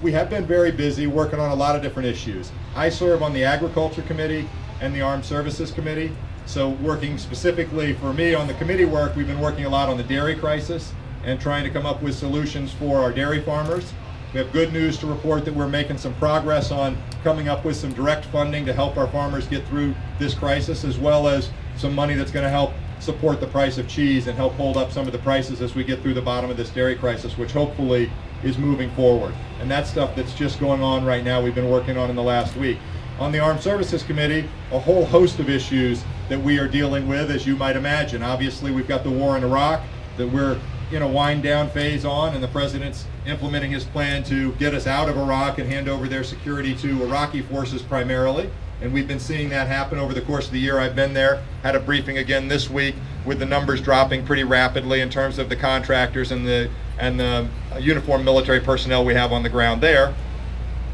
we have been very busy working on a lot of different issues. I serve on the Agriculture Committee and the Armed Services Committee. So working specifically for me on the committee work, we've been working a lot on the dairy crisis and trying to come up with solutions for our dairy farmers. We have good news to report that we're making some progress on coming up with some direct funding to help our farmers get through this crisis, as well as some money that's going to help support the price of cheese and help hold up some of the prices as we get through the bottom of this dairy crisis, which hopefully is moving forward. And that's stuff that's just going on right now, we've been working on in the last week. On the Armed Services Committee, a whole host of issues that we are dealing with, as you might imagine. Obviously, we've got the war in Iraq that we're in a wind down phase on, and the president's implementing his plan to get us out of Iraq and hand over their security to Iraqi forces primarily. And we've been seeing that happen over the course of the year I've been there. Had a briefing again this week with the numbers dropping pretty rapidly in terms of the contractors and the uniformed military personnel we have on the ground there.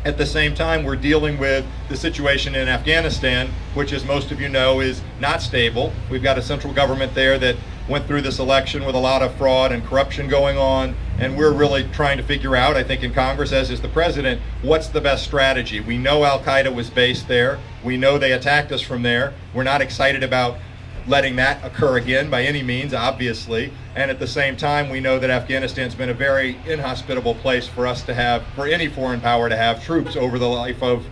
At the same time, we're dealing with the situation in Afghanistan, which, as most of you know, is not stable. We've got a central government there that went through this election with a lot of fraud and corruption going on, and we're really trying to figure out, I think in Congress, as is the president, what's the best strategy. We know Al-Qaeda was based there. We know they attacked us from there. We're not excited about letting that occur again by any means, obviously. And at the same time, we know that Afghanistan's been a very inhospitable place for us to have, for any foreign power to have troops over the life of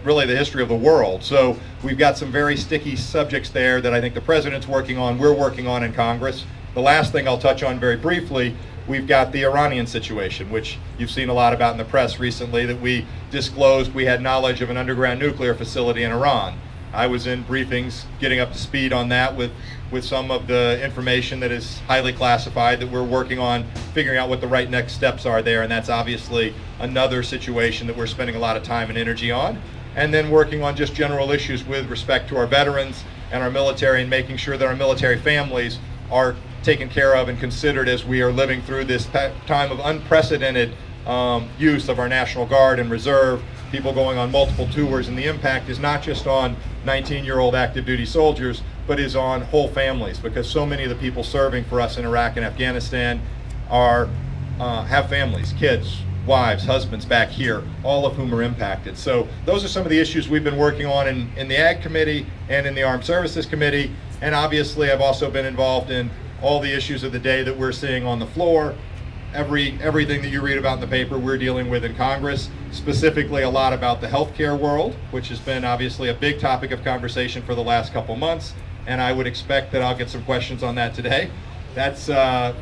really the history of the world. So we've got some very sticky subjects there that I think the president's working on, we're working on in Congress. The last thing I'll touch on very briefly, we've got the Iranian situation, which you've seen a lot about in the press recently, that we disclosed we had knowledge of an underground nuclear facility in Iran. I was in briefings getting up to speed on that with some of the information that is highly classified that we're working on figuring out what the right next steps are there, and that's obviously another situation that we're spending a lot of time and energy on. And then working on just general issues with respect to our veterans and our military, and making sure that our military families are taken care of and considered as we are living through this time of unprecedented use of our National Guard and Reserve, people going on multiple tours, and the impact is not just on 19-year-old active duty soldiers, but is on whole families, because so many of the people serving for us in Iraq and Afghanistan have families, kids, wives, husbands back here, all of whom are impacted. So those are some of the issues we've been working on in the Ag Committee and in the Armed Services Committee. And obviously I've also been involved in all the issues of the day that we're seeing on the floor. Everything that you read about in the paper we're dealing with in Congress, specifically a lot about the healthcare world, which has been obviously a big topic of conversation for the last couple months, and I would expect that I'll get some questions on that today. That's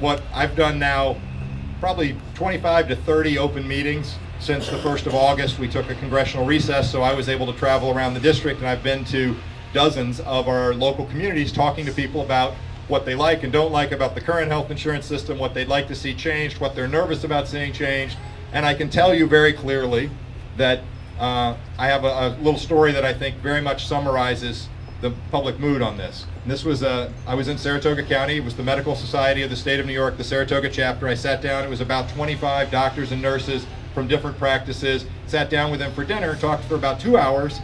what I've done now, probably 25 to 30 open meetings since the 1st of August. We took a congressional recess, so I was able to travel around the district, and I've been to dozens of our local communities talking to people about what they like and don't like about the current health insurance system, what they'd like to see changed, what they're nervous about seeing changed. And I can tell you very clearly that I have a little story that I think very much summarizes the public mood on this. And this was, I was in Saratoga County. It was the Medical Society of the State of New York, the Saratoga chapter. I sat down. It was about 25 doctors and nurses from different practices. Sat down with them for dinner, talked for about 2 hours,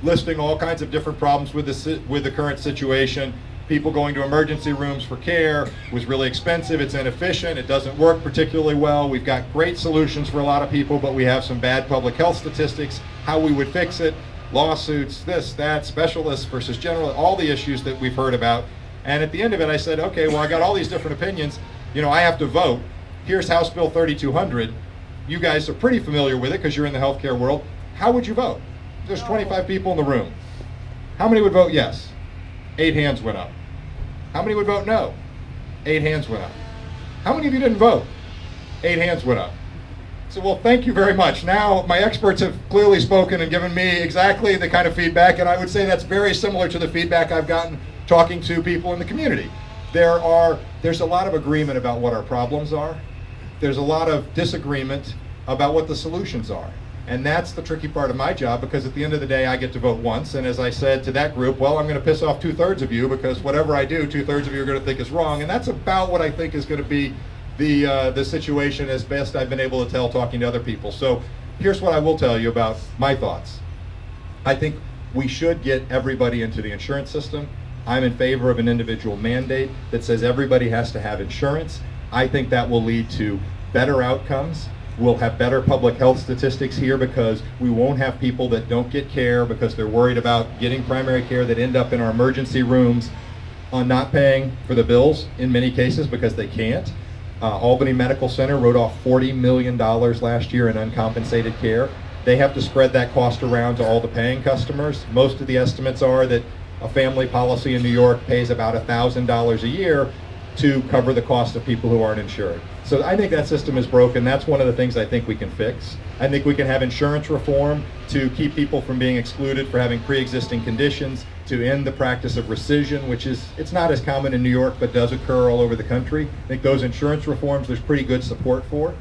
listing all kinds of different problems with the current situation. People going to emergency rooms for care was really expensive, it's inefficient, it doesn't work particularly well. We've got great solutions for a lot of people, but we have some bad public health statistics, how we would fix it, lawsuits, this, that, specialists versus general, all the issues that we've heard about. And at the end of it, I said, okay, well, I got all these different opinions. You know, I have to vote. Here's House Bill 3200. You guys are pretty familiar with it because you're in the healthcare world. How would you vote? There's 25 people in the room. How many would vote yes? 8 hands went up. How many would vote no? 8 hands went up. How many of you didn't vote? 8 hands went up. So, well, thank you very much. Now, my experts have clearly spoken and given me exactly the kind of feedback, and I would say that's very similar to the feedback I've gotten talking to people in the community. There's a lot of agreement about what our problems are. There's a lot of disagreement about what the solutions are. And that's the tricky part of my job, because at the end of the day, I get to vote once. And as I said to that group, well, I'm going to piss off 2/3 of you, because whatever I do, 2/3 of you are going to think is wrong. And that's about what I think is going to be the situation, as best I've been able to tell talking to other people. So here's what I will tell you about my thoughts. I think we should get everybody into the insurance system. I'm in favor of an individual mandate that says everybody has to have insurance. I think that will lead to better outcomes. We'll have better public health statistics here because we won't have people that don't get care because they're worried about getting primary care that end up in our emergency rooms on not paying for the bills in many cases because they can't. Albany Medical Center wrote off $40 million last year in uncompensated care. They have to spread that cost around to all the paying customers. Most of the estimates are that a family policy in New York pays about $1,000 a year to cover the cost of people who aren't insured. So I think that system is broken. That's one of the things I think we can fix. I think we can have insurance reform to keep people from being excluded for having pre-existing conditions, to end the practice of rescission, which it's not as common in New York, but does occur all over the country. I think those insurance reforms there's pretty good support for.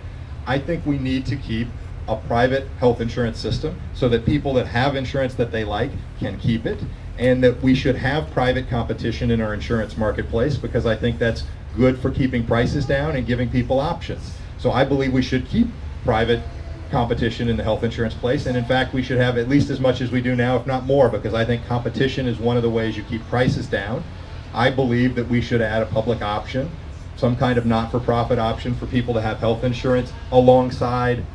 I think we need to keep a private health insurance system so that people that have insurance that they like can keep it, and that we should have private competition in our insurance marketplace because I think that's good for keeping prices down and giving people options. So I believe we should keep private competition in the health insurance place, and in fact we should have at least as much as we do now, if not more, because I think competition is one of the ways you keep prices down. I believe that we should add a public option, some kind of not-for-profit option for people to have health insurance alongside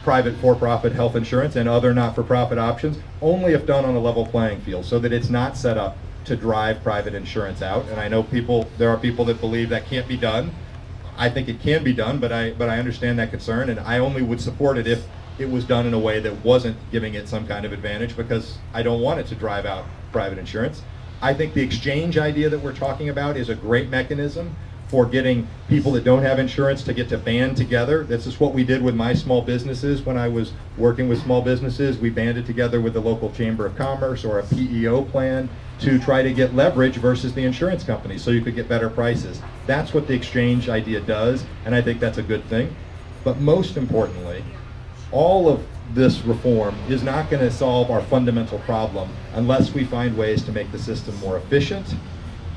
private for-profit health insurance and other not-for-profit options, only if done on a level playing field, so that it's not set up to drive private insurance out. And I know there are people that believe that can't be done. I think it can be done, but I understand that concern, and I only would support it if it was done in a way that wasn't giving it some kind of advantage, because I don't want it to drive out private insurance. I think the exchange idea that we're talking about is a great mechanism for getting people that don't have insurance to get to band together. This is what we did with my small businesses when I was working with small businesses. We banded together with the local Chamber of Commerce or a PEO plan to try to get leverage versus the insurance company so you could get better prices. That's what the exchange idea does, and I think that's a good thing. But most importantly, all of this reform is not going to solve our fundamental problem unless we find ways to make the system more efficient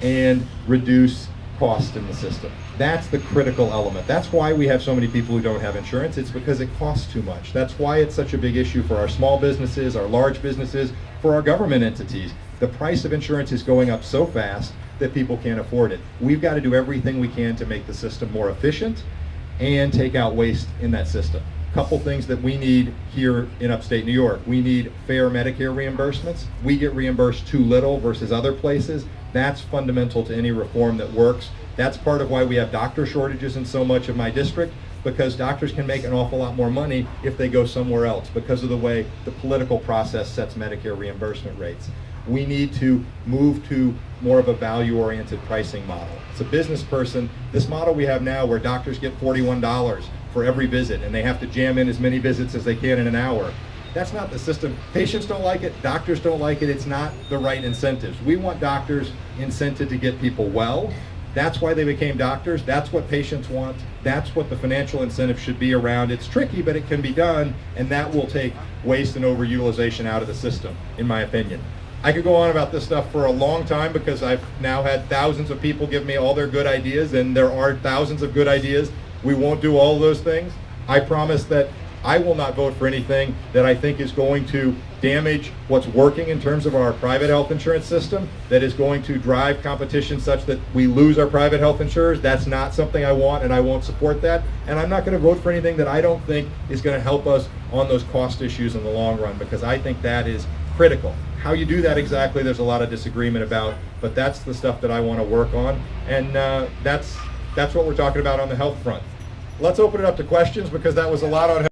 and reduce cost in the system. That's the critical element. That's why we have so many people who don't have insurance. It's because it costs too much. That's why it's such a big issue for our small businesses, our large businesses, for our government entities. The price of insurance is going up so fast that people can't afford it. We've got to do everything we can to make the system more efficient and take out waste in that system. Couple things that we need here in upstate New York. We need fair Medicare reimbursements. We get reimbursed too little versus other places. That's fundamental to any reform that works. That's part of why we have doctor shortages in so much of my district, because doctors can make an awful lot more money if they go somewhere else because of the way the political process sets Medicare reimbursement rates. We need to move to more of a value-oriented pricing model. As a business person, this model we have now where doctors get $41 for every visit and they have to jam in as many visits as they can in an hour, that's not the system. Patients don't like it, doctors don't like it, it's not the right incentives. We want doctors incented to get people well. That's why they became doctors. That's what patients want. That's what the financial incentive should be around. It's tricky, but it can be done, and that will take waste and overutilization out of the system, in my opinion. I could go on about this stuff for a long time because I've now had thousands of people give me all their good ideas, and there are thousands of good ideas. We won't do all of those things. I promise that I will not vote for anything that I think is going to damage what's working in terms of our private health insurance system, that is going to drive competition such that we lose our private health insurers. That's not something I want, and I won't support that. And I'm not going to vote for anything that I don't think is going to help us on those cost issues in the long run, because I think that is critical. How you do that exactly, there's a lot of disagreement about, but that's the stuff that I want to work on, and that's what we're talking about on the health front. Let's open it up to questions, because that was a lot on health.